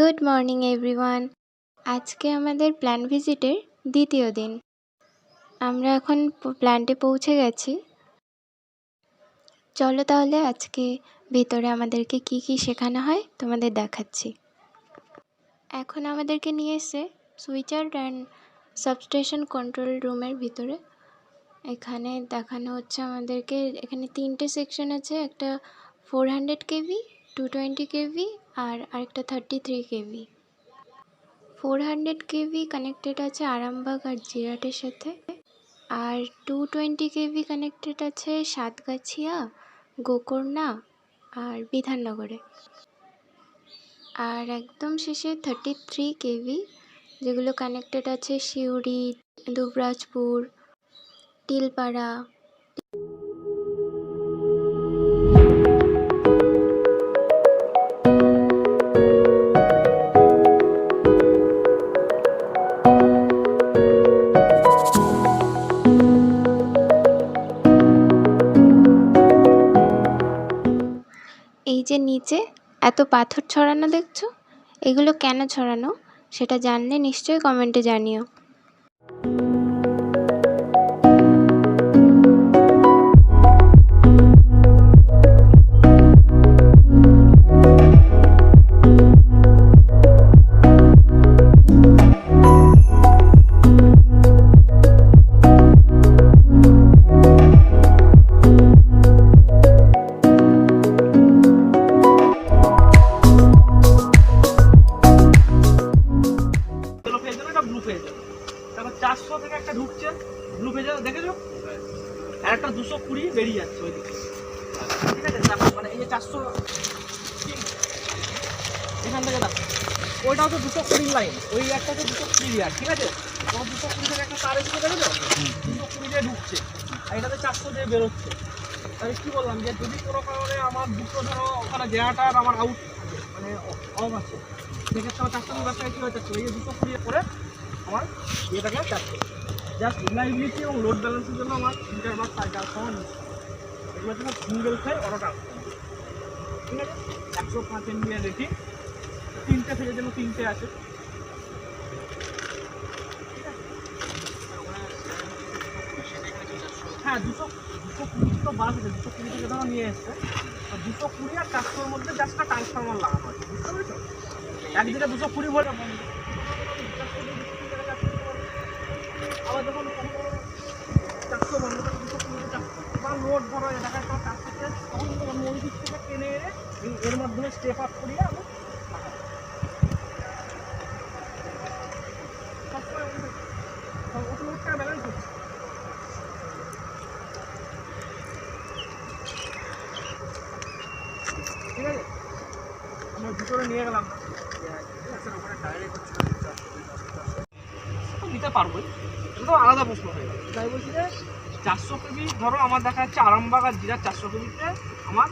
Good morning everyone. আজকে আমাদের plant ভিজিটের দ্বিতীয় দিন। আমরা এখন প্ল্যান্টে পৌঁছে গেছি। চলো তাহলে আজকে ভিতরে আমাদেরকে কি কি শেখানো হয় তোমাদের দেখাচ্ছি। এখন আমাদেরকে নিয়ে এসে সুইচার্ড অ্যান্ড সাবস্টেশন কন্ট্রোল রুমের ভিতরে। এখানে দেখানো হচ্ছে আমাদেরকে, এখানে 3টে সেকশন আছে, একটা 400 কেভি, 220 কেভি আর আরেকটা 33 কেভি। 400 কেভি কানেক্টেড আছে আরামবাগ আর জিরাটের সাথে, আর 220 কেভি কানেক্টেড আছে সাতগাছিয়া, গোকর্ণা আর বিধাননগরে। আর একদম শেষে 33 কেভি যেগুলো কানেক্টেড আছে সিউড়ি, দুবরাজপুর, টিলপাড়া। এই যে নিচে এত পাথর ছড়ানো দেখছো, এগুলো কেন ছড়ানো সেটা জানলে নিশ্চয়ই কমেন্টে জানিও। একটা 220 বেরিয়ে যাচ্ছে ওইদিকে, ঠিক আছে? মানে এই যে 400 এখান থেকে দেখো, ওইটাও তো 220 লাইন, ওই একটা তো 220 আর, ঠিক আছে? তোমার 220 থেকে একটা তার এসে দেখেছো 220 দিয়ে ঢুকছে আর এটাতে 400 দিয়ে বেরোচ্ছে। তাহলে কি বললাম যে যদি কোনো কারণে আমার দুটো ধরো ওখানে জেনারেটার আমার আউট মানে অফ আছে, সেক্ষেত্রে আমার 400 ব্যবসায় কী হয়ে যাচ্ছে, এই যে 220 করে আমার ইয়েটাকে চাচ্ছে। জাস্ট রিলাইবিলিটি এবং লোড ব্যালেন্সের জন্য আমার মিটার বা সাইকেল সমান এগুলো জন্য সিঙ্গেল ফাই অটো ট্রান্সফার, ঠিক আছে? 105 MVA রেটিং, 3টে ফেজের জন্য 3টে আছে, ঠিক আছে? হ্যাঁ 220 তো বাস আছে, 220 থেকে ধরো নিয়ে এসছে, 220 আর 400-র মধ্যে জাস্ট একটা ট্রান্সফরমার লাগানো আছে, বুঝতে পেরেছো? একদিকে 220 ভোল্ট, আবার যখন 400 বন্ধ করে 220 বা লোড ধরো এলাকায় তো 4 থেকে তখন আমি ওই দিক থেকে টেনে এনে এর মাধ্যমে স্টেপ আপ করিয়ে আমি লোডটা ব্যালেন্স হচ্ছে, ঠিক আছে? আমরা ভিতরে নিয়ে গেলাম, দিতে পারবোই, কিন্তু আলাদা প্রশ্ন হয়ে গেল। তাই বলছি যে 400 কেভি ধরো আমার দেখা যাচ্ছে আরামবাগ আর জিরার 400 কেভিতে আমার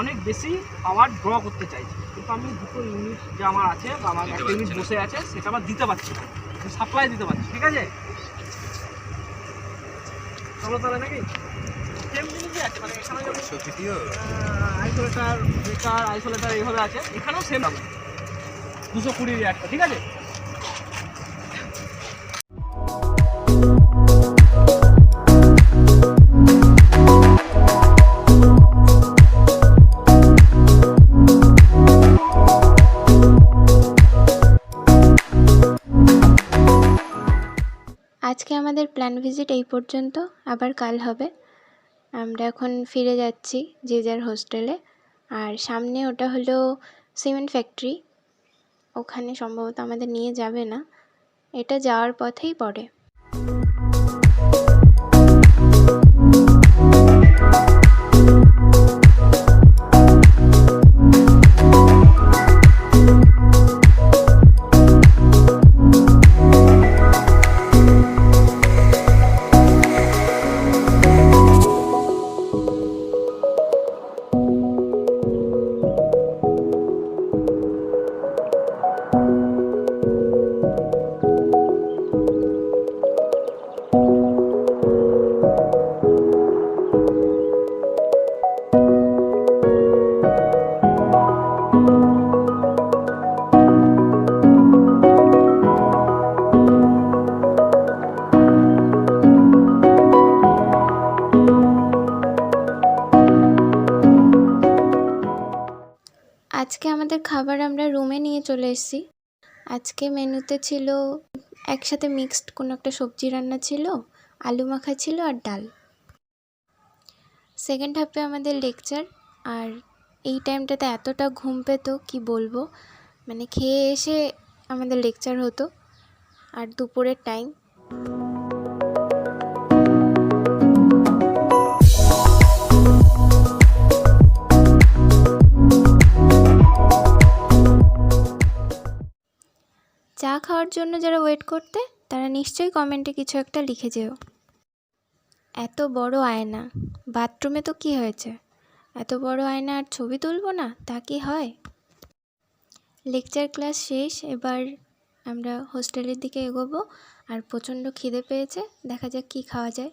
অনেক বেশি পাওয়ার ড্র করতে চাইছি, কিন্তু আমি দুটো ইউনিট যে আমার আছে বা আমার একটা ইউনিট বসে আছে সেটা আমার দিতে পারছি না, সাপ্লাই দিতে পারছি, ঠিক আছে? চলো তাহলে নাকি সেম জিনিসই আছে, মানে এখানে আইসোলেটার ব্রেকার আইসোলেটার এইভাবে আছে, এখানেও সেম 220 একটা, ঠিক আছে? আজকে আমাদের প্ল্যান ভিজিট এই পর্যন্ত, আবার কাল হবে। আমরা এখন ফিরে যাচ্ছি যে যার হোস্টেলে। আর সামনে ওটা হলো সিমেন্ট ফ্যাক্টরি, ওখানে সম্ভবত আমাদের নিয়ে যাবে না, এটা যাওয়ার পথেই পড়ে। চলে এসেছি। আজকে মেনুতে ছিল একসাথে মিক্সড কোনো একটা সবজি রান্না ছিল, আলু মাখা ছিল আর ডাল। সেকেন্ড হাফে আমাদের লেকচার, আর এই টাইমটাতে এতটা ঘুম পেত কি বলবো, মানে খেয়ে এসে আমাদের লেকচার হতো। আর দুপুরের টাইম, চা খাওয়ার জন্য যারা ওয়েট করতে তারা নিশ্চয়ই কমেন্টে কিছু একটা লিখে যেও। এত বড় আয়না, বাথরুমে তো কি হয়েছে, এত বড় আয়না আর ছবি তুলবো না তা কি হয়। লেকচার ক্লাস শেষ, এবার আমরা হোস্টেলের দিকে এগোবো। আর প্রচণ্ড খিদে পেয়েছে, দেখা যাক কি খাওয়া যায়।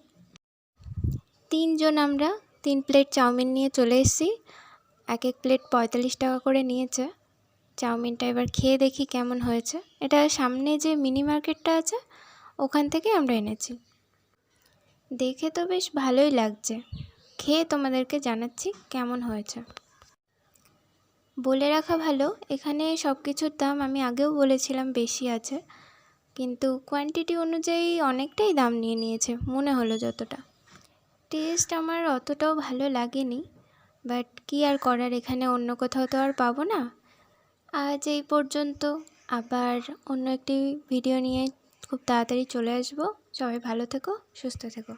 3 জন আমরা 3 প্লেট চাউমিন নিয়ে চলে এসেছি। এক প্লেট 45 টাকা করে নিয়েছে। চাউমিনটা এবার খেয়ে দেখি কেমন হয়েছে। এটা সামনে যে মিনি মার্কেটটা আছে ওখান থেকে আমরা এনেছি। দেখে তো বেশ ভালোই লাগছে, খেয়ে তোমাদেরকে জানাচ্ছি কেমন হয়েছে। বলে রাখা ভালো, এখানে সব কিছুর দাম আমি আগেও বলেছিলাম বেশি আছে, কিন্তু কোয়ান্টিটি অনুযায়ী অনেকটাই দাম নিয়েছে মনে হলো যতটা। টেস্ট আমার অতটাও ভালো লাগেনি, বাট কি আর করার, এখানে অন্য কোথাও তো আর পাবো না। আজ এই পর্যন্ত, আবার অন্য একটি ভিডিও নিয়ে খুব তাড়াতাড়ি চলে আসবো। সবাই ভালো থেকো, সুস্থ থেকো।